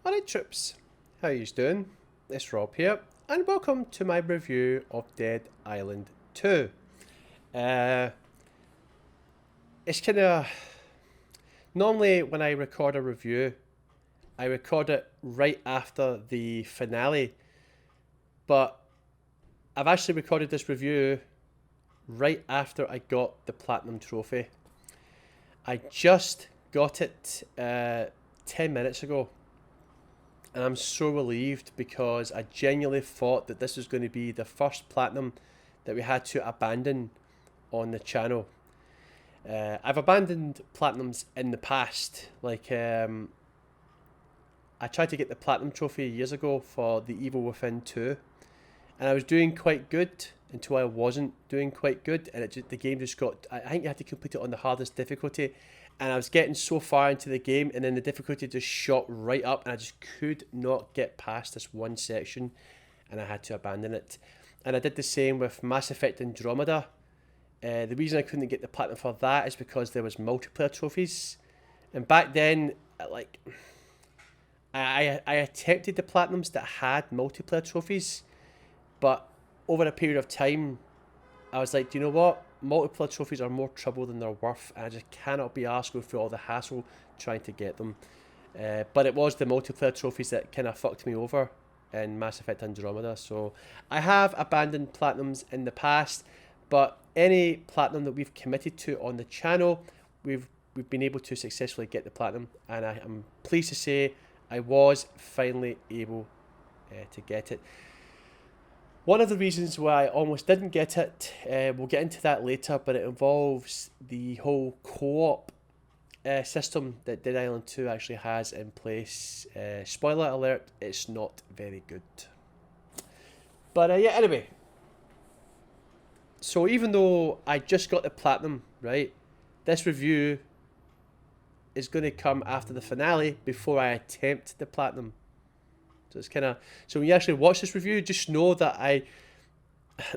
Alright troops, how you doing? It's Rob here, and welcome to my review of Dead Island 2. It's kind of... Normally when I record a review, I record it right after the finale, but I've actually recorded this review right after I got the Platinum Trophy. I just got it 10 minutes ago. And I'm so relieved because I genuinely thought that this was going to be the first platinum that we had to abandon on the channel. I've abandoned platinums in the past. Like, I tried to get the platinum trophy years ago for The Evil Within 2. And I was doing quite good until I wasn't doing quite good. And the game just got... I think you had to complete it on the hardest difficulty. And I was getting so far into the game, and then the difficulty just shot right up, and I just could not get past this one section, and I had to abandon it. And I did the same with Mass Effect Andromeda. The reason I couldn't get the platinum for that is because there was multiplayer trophies, and back then, like, I attempted the platinums that had multiplayer trophies, but over a period of time, I was like, do you know what? Multiplayer trophies are more trouble than they're worth, and I just cannot be arsed going through all the hassle trying to get them. But it was the multiplayer trophies that kind of fucked me over in Mass Effect Andromeda. So I have abandoned platinums in the past, but any platinum that we've committed to on the channel, we've been able to successfully get the platinum, and I am pleased to say I was finally able to get it. One of the reasons why I almost didn't get it, we'll get into that later, but it involves the whole co-op system that Dead Island 2 actually has in place. Spoiler alert, it's not very good. But yeah, anyway. So even though I just got the platinum, right, this review is going to come after the finale before I attempt the platinum. So it's kind of... So when you actually watch this review, just know that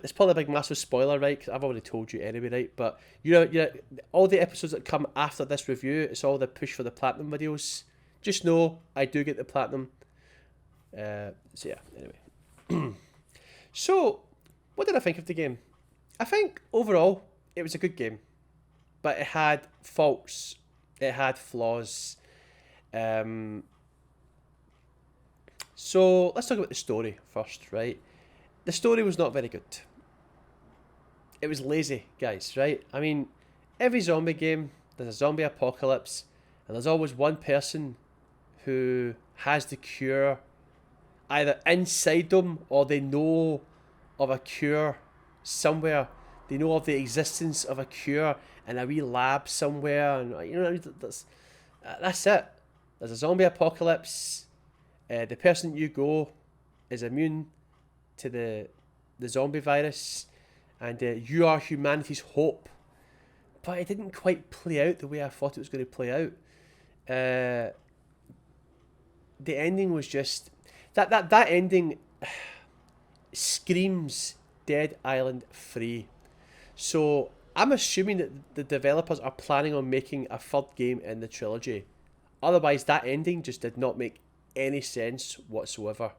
it's probably a big massive spoiler, right? Because I've already told you anyway, right? But you know, all the episodes that come after this review, it's all the push for the platinum videos. Just know I do get the platinum. So yeah, anyway. So, what did I think of the game? I think overall it was a good game, but it had faults. It had flaws. So let's talk about the story first, right? The story was not very good. It was lazy, guys, right? I mean, every zombie game, there's a zombie apocalypse, and there's always one person who has the cure either inside them, or they know of a cure somewhere. They know of the existence of a cure in a wee lab somewhere, and you know, that's it. There's a zombie apocalypse. The person you go is immune to the zombie virus, and you are humanity's hope. But it didn't quite play out the way I thought it was going to play out. The ending was just... That ending screams Dead Island 3. So I'm assuming that the developers are planning on making a third game in the trilogy. Otherwise, that ending just did not make any sense whatsoever.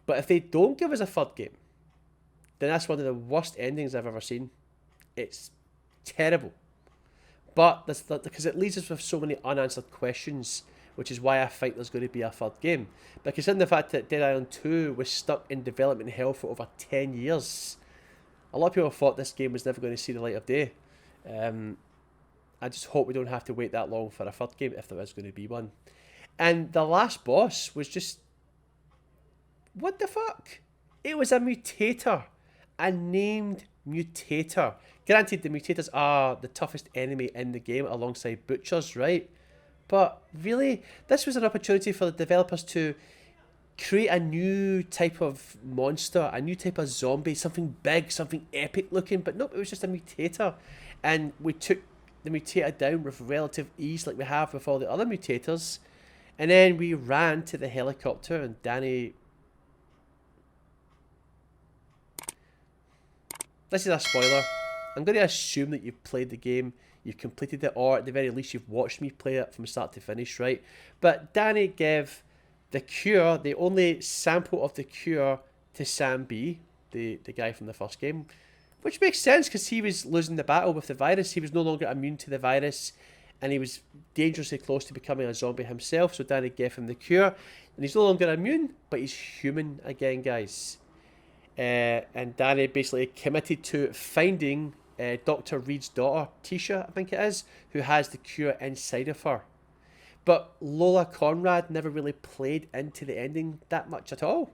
But if they don't give us a third game, then that's one of the worst endings I've ever seen. It's terrible. But because it leaves us with so many unanswered questions, which is why I think there's going to be a third game. But considering the fact that Dead Island 2 was stuck in development hell for over 10 years, a lot of people thought this game was never going to see the light of day. I just hope we don't have to wait that long for a third game, if there is going to be one. And the last boss was just... what the fuck? It was a mutator. A named mutator. Granted, the mutators are the toughest enemy in the game alongside butchers, right? But really, this was an opportunity for the developers to create a new type of monster, a new type of zombie, something big, something epic looking. But nope, it was just a mutator. And we took the mutator down with relative ease like we have with all the other mutators. And then we ran to the helicopter, and Danny... This is a spoiler. I'm going to assume that you've played the game, you've completed it, or at the very least you've watched me play it from start to finish, right? But Danny gave The cure, the only sample of the cure to Sam B, the guy from the first game, which makes sense because he was losing the battle with the virus. He was no longer immune to the virus, and he was dangerously close to becoming a zombie himself. So Danny gave him the cure, and he's no longer immune, but he's human again, guys. And Danny basically committed to finding Dr. Reed's daughter, Tisha, I think it is, who has the cure inside of her. But Lola Conrad never really played into the ending that much at all.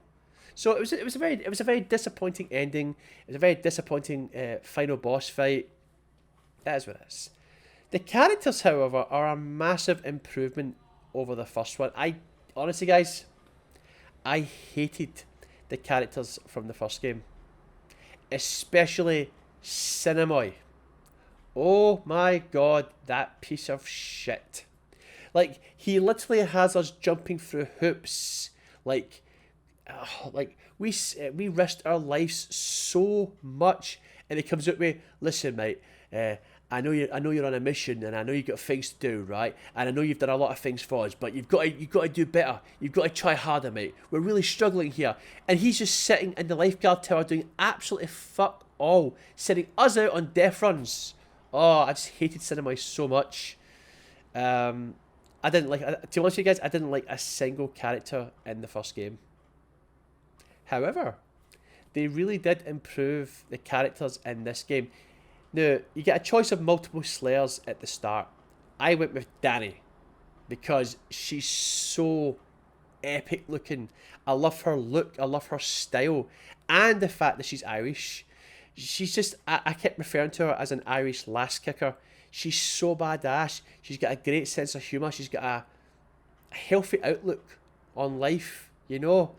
So it was a very disappointing ending. It was a very disappointing final boss fight. That is what it is. The characters, however, are a massive improvement over the first one. I honestly, guys, I hated the characters from the first game, especially Cinemoy. Oh my god, that piece of shit. Like, he literally has us jumping through hoops. Like we risked our lives so much, and he comes out with, listen, mate, I know you're on a mission, and I know you've got things to do, right? And I know you've done a lot of things for us, but you've got to do better. You've got to try harder, mate. We're really struggling here. And he's just sitting in the lifeguard tower doing absolutely fuck all, sending us out on death runs. Oh, I just hated Cinema so much. I didn't like, to be honest with you guys, I didn't like a single character in the first game. However, they really did improve the characters in this game. Now, you get a choice of multiple Slayers at the start. I went with Danny because she's so epic looking. I love her look, I love her style, and the fact that she's Irish. She's just, I kept referring to her as an Irish lass kicker. She's so badass. She's got a great sense of humour. She's got a healthy outlook on life, you know.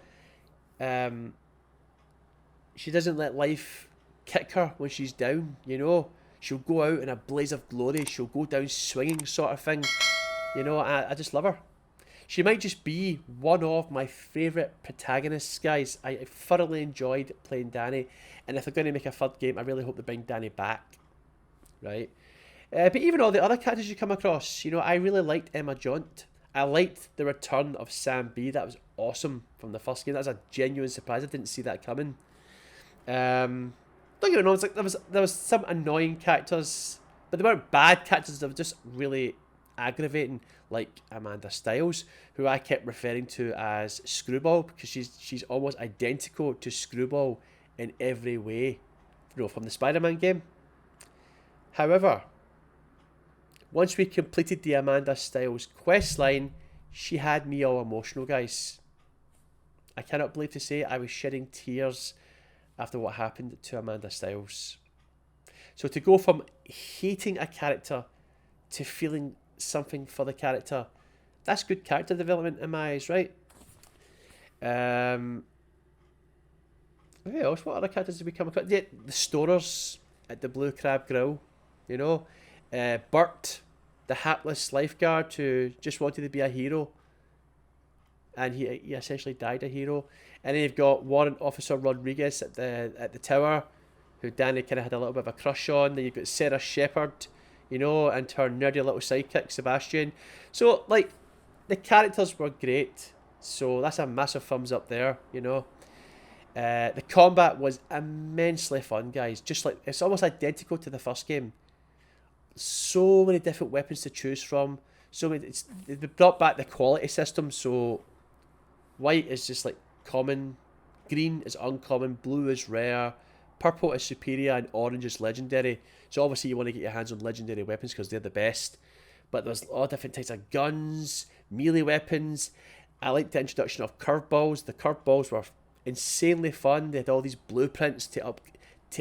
She doesn't let life kick her when she's down, you know. She'll go out in a blaze of glory. She'll go down swinging, sort of thing. You know, I just love her. She might just be one of my favourite protagonists, guys. I thoroughly enjoyed playing Danny. And if they're going to make a third game, I really hope they bring Danny back. Right? But even all the other characters you come across, you know, I really liked Emma Jaunt. I liked the return of Sam B. That was awesome from the first game. That was a genuine surprise. I didn't see that coming. Don't get me wrong, it's like there was some annoying characters, but they weren't bad characters. They were just really aggravating, like Amanda Styles, who I kept referring to as Screwball because she's almost identical to Screwball in every way, you know, from the Spider-Man game. However, once we completed the Amanda Styles quest line, she had me all emotional, guys. I cannot believe to say I was shedding tears after what happened to Amanda Styles. So to go from hating a character to feeling something for the character, that's good character development in my eyes, right? Who else? What other characters did we come across? The Storers at the Blue Crab Grill, you know. Bert, the hapless lifeguard who just wanted to be a hero, and he essentially died a hero. And then you've got Warrant Officer Rodriguez at the tower, who Danny kind of had a little bit of a crush on. Then you've got Sarah Shepherd, you know, and her nerdy little sidekick Sebastian. So like, the characters were great. So that's a massive thumbs up there, you know. The combat was immensely fun, guys. Just like, it's almost identical to the first game. So many different weapons to choose from. So many, they brought back the quality system. So white is just like common, green is uncommon, blue is rare, purple is superior, and orange is legendary. So obviously you want to get your hands on legendary weapons because they're the best. But there's all different types of guns, melee weapons. I liked the introduction of curveballs. The curveballs were insanely fun. They had all these blueprints to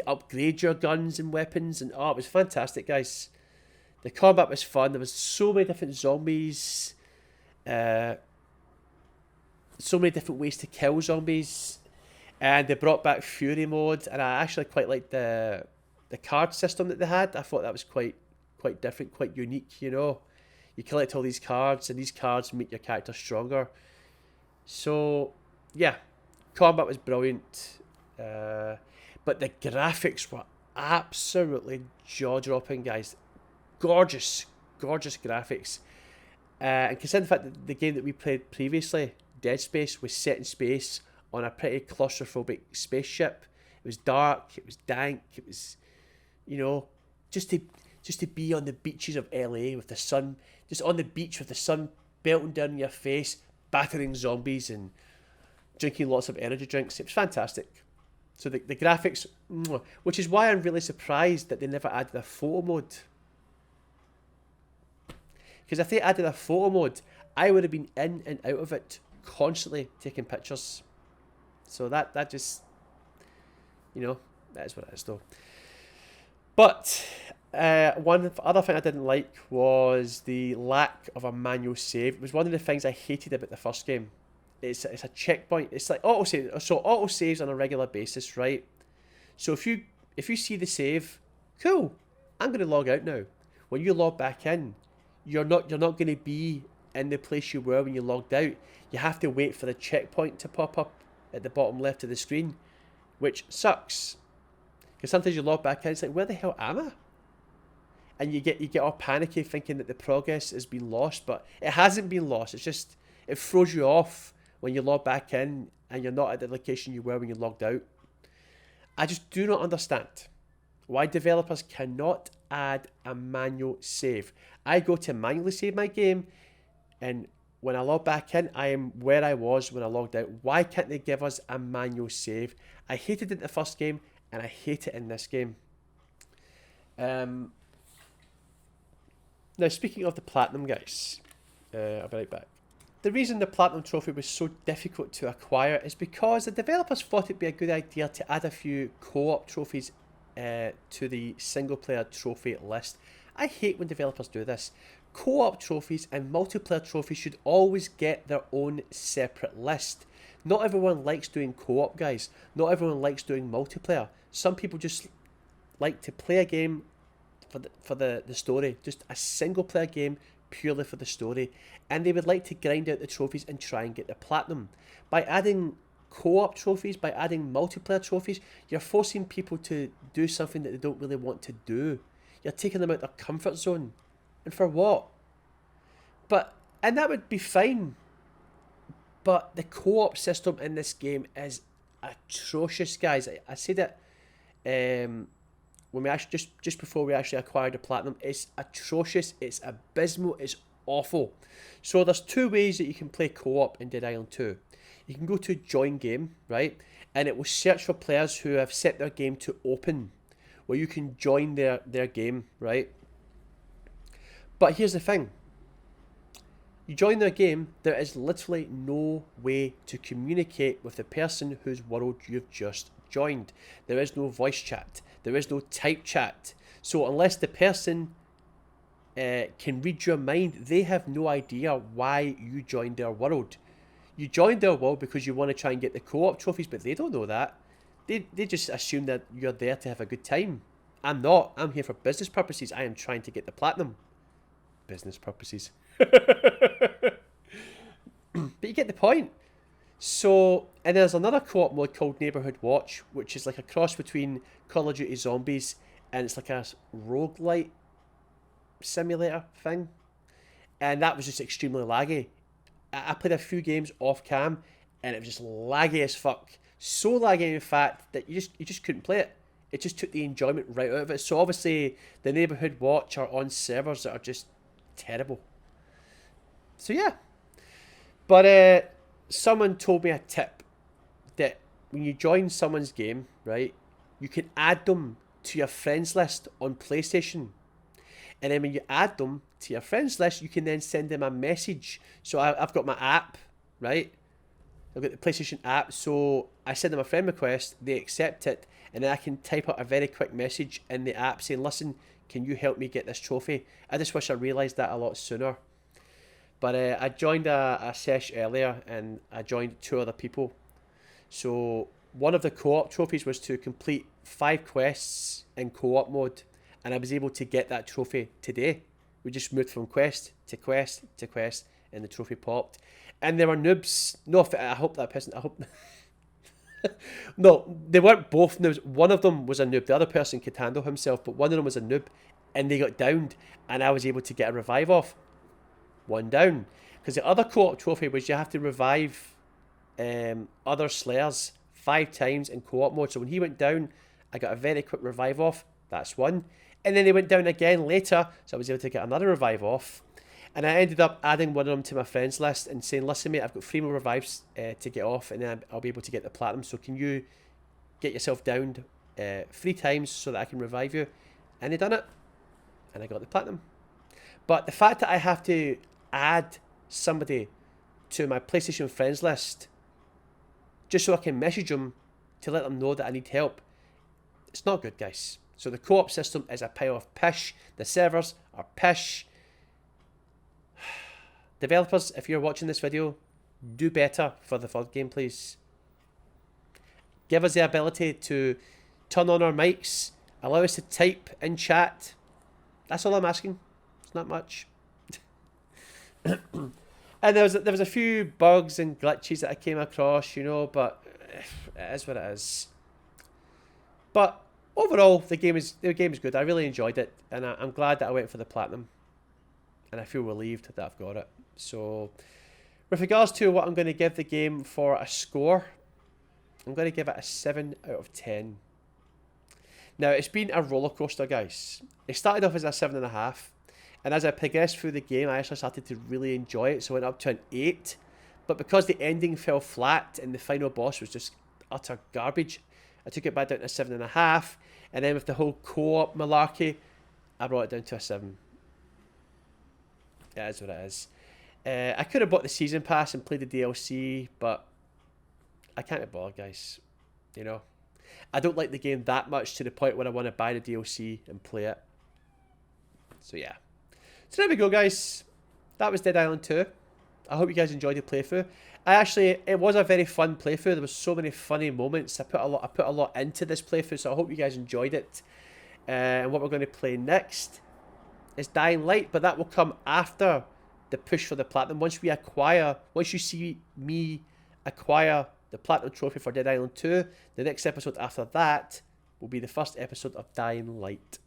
upgrade your guns and weapons, and oh, it was fantastic, guys. The combat was fun. There was so many different zombies, so many different ways to kill zombies, and they brought back Fury mode, and I actually quite liked the card system that they had. I thought that was quite different, quite unique, you know. You collect all these cards, and these cards make your character stronger. So, yeah, combat was brilliant, but the graphics were absolutely jaw-dropping, guys. Gorgeous, gorgeous graphics. And considering the fact that the game that we played previously Dead Space was set in space on a pretty claustrophobic spaceship. It was dark, it was dank, it was, you know, just to be on the beaches of LA with the sun, just on the beach with the sun belting down in your face, battering zombies and drinking lots of energy drinks. It was fantastic. So the graphics, which is why I'm really surprised that they never added a photo mode. Because if they added a photo mode, I would have been in and out of it constantly taking pictures. So that just, you know, that is what it is though. But one other thing I didn't like was the lack of a manual save. It was one of the things I hated about the first game. It's a checkpoint. It's like autosave. So auto saves on a regular basis, right? So if you see the save, cool. I'm going to log out now. When you log back in, you're not going to be in the place you were when you logged out. You have to wait for the checkpoint to pop up at the bottom left of the screen, which sucks. Because sometimes you log back in, it's like, where the hell am I? And you get all panicky thinking that the progress has been lost, but it hasn't been lost. It's just, it throws you off when you log back in and you're not at the location you were when you logged out. I just do not understand why developers cannot add a manual save. I go to manually save my game, and when I log back in, I am where I was when I logged out. Why can't they give us a manual save? I hated it in the first game, and I hate it in this game. Now, speaking of the Platinum, guys, I'll be right back. The reason the Platinum Trophy was so difficult to acquire is because the developers thought it'd be a good idea to add a few co-op trophies to the single-player trophy list. I hate when developers do this. Co-op trophies and multiplayer trophies should always get their own separate list. Not everyone likes doing co-op, guys. Not everyone likes doing multiplayer. Some people just like to play a game for the story. Just a single-player game purely for the story. And they would like to grind out the trophies and try and get the Platinum. By adding co-op trophies, by adding multiplayer trophies, you're forcing people to do something that they don't really want to do. You're taking them out their comfort zone. And for what? And that would be fine. But the co-op system in this game is atrocious, guys. I said it when we actually just before we actually acquired the Platinum. It's atrocious. It's abysmal. It's awful. So there's two ways that you can play co-op in Dead Island 2. You can go to join game, right? And it will search for players who have set their game to open, where you can join their game, right? But here's the thing. You join their game, there is literally no way to communicate with the person whose world you've just joined. There is no voice chat. There is no type chat. So unless the person can read your mind, they have no idea why you joined their world. You joined their world because you want to try and get the co-op trophies, but they don't know that. They just assume that you're there to have a good time. I'm not. I'm here for business purposes. I am trying to get the Platinum. Business purposes. But you get the point. So, and there's another co-op mode called Neighborhood Watch, which is like a cross between Call of Duty Zombies, and it's like a roguelite simulator thing. And that was just extremely laggy. I played a few games off cam, and it was just laggy as fuck. So laggy, in fact, that you just couldn't play it. It just took the enjoyment right out of it. So obviously, the Neighborhood Watch are on servers that are just terrible. So yeah. But someone told me a tip that when you join someone's game, right, you can add them to your friends list on PlayStation. And then when you add them to your friends list, you can then send them a message. So I've got my app, right? I've got the PlayStation app. So I send them a friend request, they accept it, and then I can type out a very quick message in the app saying, listen, can you help me get this trophy? I just wish I realised that a lot sooner. But I joined a sesh earlier, and I joined 2 other people. So one of the co-op trophies was to complete 5 quests in co-op mode, and I was able to get that trophy today. We just moved from quest to quest to quest, and the trophy popped. And there were noobs. No, I hope that person... I hope... No, they weren't both noobs. One of them was a noob. The other person could handle himself, but one of them was a noob, and they got downed, and I was able to get a revive off. 1 down. Because the other co-op trophy was you have to revive other Slayers 5 times in co-op mode. So when he went down, I got a very quick revive off. That's one. And then they went down again later, so I was able to get another revive off. And I ended up adding one of them to my friends list and saying, listen mate, I've got 3 more revives to get off, and then I'll be able to get the platinum. So can you get yourself downed 3 times so that I can revive you? And they done it. And I got the platinum. But the fact that I have to add somebody to my PlayStation friends list just so I can message them to let them know that I need help, it's not good, guys. So the co-op system is a pile of pish. The servers are pish. Developers, if you're watching this video, do better for the third game, please. Give us the ability to turn on our mics, allow us to type in chat. That's all I'm asking. It's not much. And there was a few bugs and glitches that I came across, you know, but it is what it is. But overall, the game is good. I really enjoyed it, and I'm glad that I went for the platinum, and I feel relieved that I've got it. So, with regards to what I'm going to give the game for a score, I'm going to give it a 7 out of 10. Now, it's been a roller coaster, guys. It started off as a 7.5, and as I progressed through the game, I actually started to really enjoy it, so I went up to an 8. But because the ending fell flat and the final boss was just utter garbage, I took it back down to a 7.5, and then with the whole co-op malarkey, I brought it down to a 7. It is what it is. I could have bought the season pass and played the DLC, but I can't be bothered, guys. You know, I don't like the game that much to the point where I want to buy the DLC and play it. So yeah. So there we go, guys. That was Dead Island 2. I hope you guys enjoyed the playthrough. It was a very fun playthrough. There was so many funny moments. I put a lot into this playthrough, so I hope you guys enjoyed it. And what we're going to play next is Dying Light, but that will come after the push for the platinum. Once you see me acquire the platinum trophy for Dead Island 2, the next episode after that will be the first episode of Dying Light.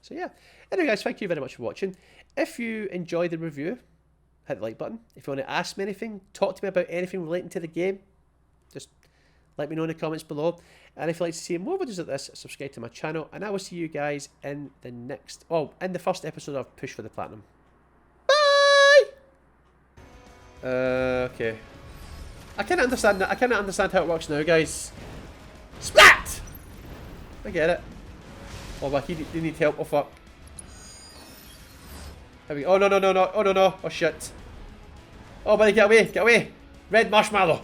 So yeah. Anyway, guys, thank you very much for watching. If you enjoyed the review, hit the like button. If you want to ask me anything, talk to me about anything relating to the game, just let me know in the comments below. And if you'd like to see more videos like this, subscribe to my channel, and I will see you guys in the first episode of Push for the Platinum. Bye! Okay. I can't understand that. I can't understand how it works now, guys. Splat! I get it. Oh, but you need help. Oh, fuck. There we go. Oh, no. Oh, no, no. Oh, shit. Oh, buddy, get away. Get away. Red marshmallow.